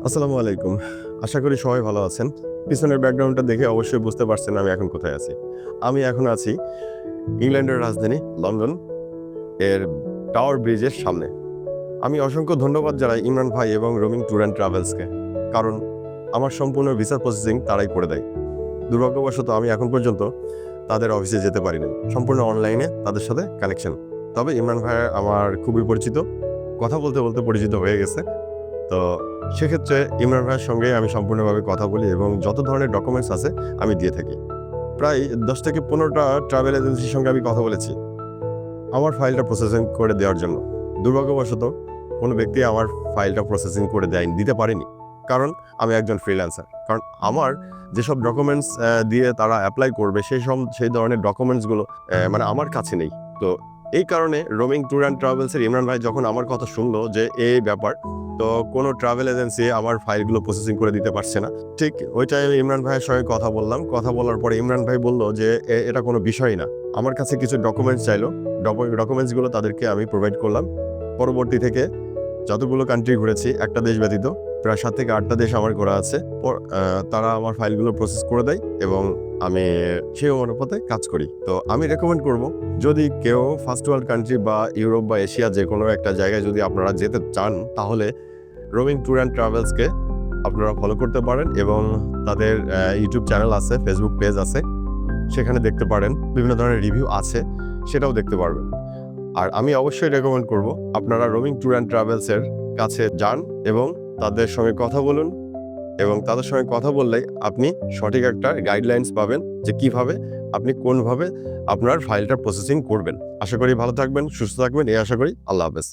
আসসালামু আলাইকুম। আশা করি সবাই ভালো আছেন। পিছনের ব্যাকগ্রাউন্ডটা দেখে অবশ্যই বুঝতে পারছেন আমি এখন কোথায় আছি। আমি এখন আছি ইংল্যান্ডের রাজধানী লন্ডন এর টাওয়ার ব্রিজের সামনে। আমি অসংখ্য ধন্যবাদ জানাই ইমরান ভাই এবং রোমিং ট্যুর অ্যান্ড ট্রাভেলসকে। কারণ আমার সম্পূর্ণ ভিসা প্রসেসিং তারাই করে দেয়। দুর্ভাগ্যবশত আমি এখন পর্যন্ত তাদের অফিসে যেতে পারিনি। সম্পূর্ণ অনলাইনে তাদের সাথে কানেকশন। তবে ইমরান ভাই আমার খুবই পরিচিত। কথা বলতে, বলতে পরিচিত হয়ে গেছে। তো সেক্ষেত্রে ইমরান ভাইয়ের সঙ্গে আমি সম্পূর্ণভাবে কথা বলি এবং যত ধরনের ডকুমেন্টস আছে আমি দিয়ে থাকি। প্রায় ১০ থেকে ১৫টা ট্রাভেল এজেন্সির সঙ্গে আমি কথা বলেছি আমার ফাইলটা প্রসেসিং করে দেওয়ার জন্য। দুর্ভাগ্যবশত কোনো ব্যক্তি আমার ফাইলটা প্রসেসিং করে দিতে পারেনি। কারণ আমি একজন ফ্রিল্যান্সার। কারণ আমার যেসব ডকুমেন্টস দিয়ে তারা এপ্লাই করবে সেই ধরনের ডকুমেন্টসগুলো মানে আমার কাছে নেই। তো এই কারণে রোমিং ট্যুর অ্যান্ড ট্রাভেলসের ইমরান ভাই যখন আমার কথা শুনলো যে এই ব্যাপার, তো কোনো ট্রাভেল এজেন্সি আমার ফাইলগুলো প্রসেসিং করে দিতে পারছে না। ঠিক ওই টাইমে ইমরান ভাইয়ের সঙ্গে কথা বললাম। কথা বলার পরে ইমরান ভাই বলল যে এটা কোনো বিষয়ই না। আমার কাছে কিছু ডকুমেন্টস চাইলো। ডকুমেন্টসগুলো তাদেরকে আমি প্রোভাইড করলাম। পরবর্তী থেকে যতগুলো কান্ট্রি ঘুরেছি একটা দেশ ব্যতীত প্রায় ৭ থেকে ৮টা দেশ আমার ঘোরা আছে। তারা আমার ফাইলগুলো প্রসেস করে দেয় এবং আমি সেই অনুপাতে কাজ করি। তো আমি রেকমেন্ড করব, যদি কেউ ফার্স্ট ওয়ার্ল্ড কান্ট্রি বা ইউরোপ বা এশিয়া যেকোনো একটা জায়গায় যদি আপনারা যেতে চান, তাহলে রোমিং ট্যুর অ্যান্ড ট্রাভেলসকে আপনারা ফলো করতে পারেন এবং তাদের ইউটিউব চ্যানেল আছে, ফেসবুক পেজ আছে, সেখানে দেখতে পারেন। বিভিন্ন ধরনের রিভিউ আছে, সেটাও দেখতে পারবেন। আর আমি অবশ্যই রেকমেন্ড করব আপনারা রোমিং ট্যুর অ্যান্ড ট্রাভেলসের কাছে যান এবং তাদের সঙ্গে কথা বলুন এবং তাদের সঙ্গে কথা বললেই আপনি সঠিক একটা গাইডলাইন্স পাবেন যে কিভাবে আপনি কোনভাবে আপনার ফাইলটা প্রসেসিং করবেন। আশা করি ভালো থাকবেন, সুস্থ থাকবেন, এই আশা করি। আল্লাহ হাফেজ।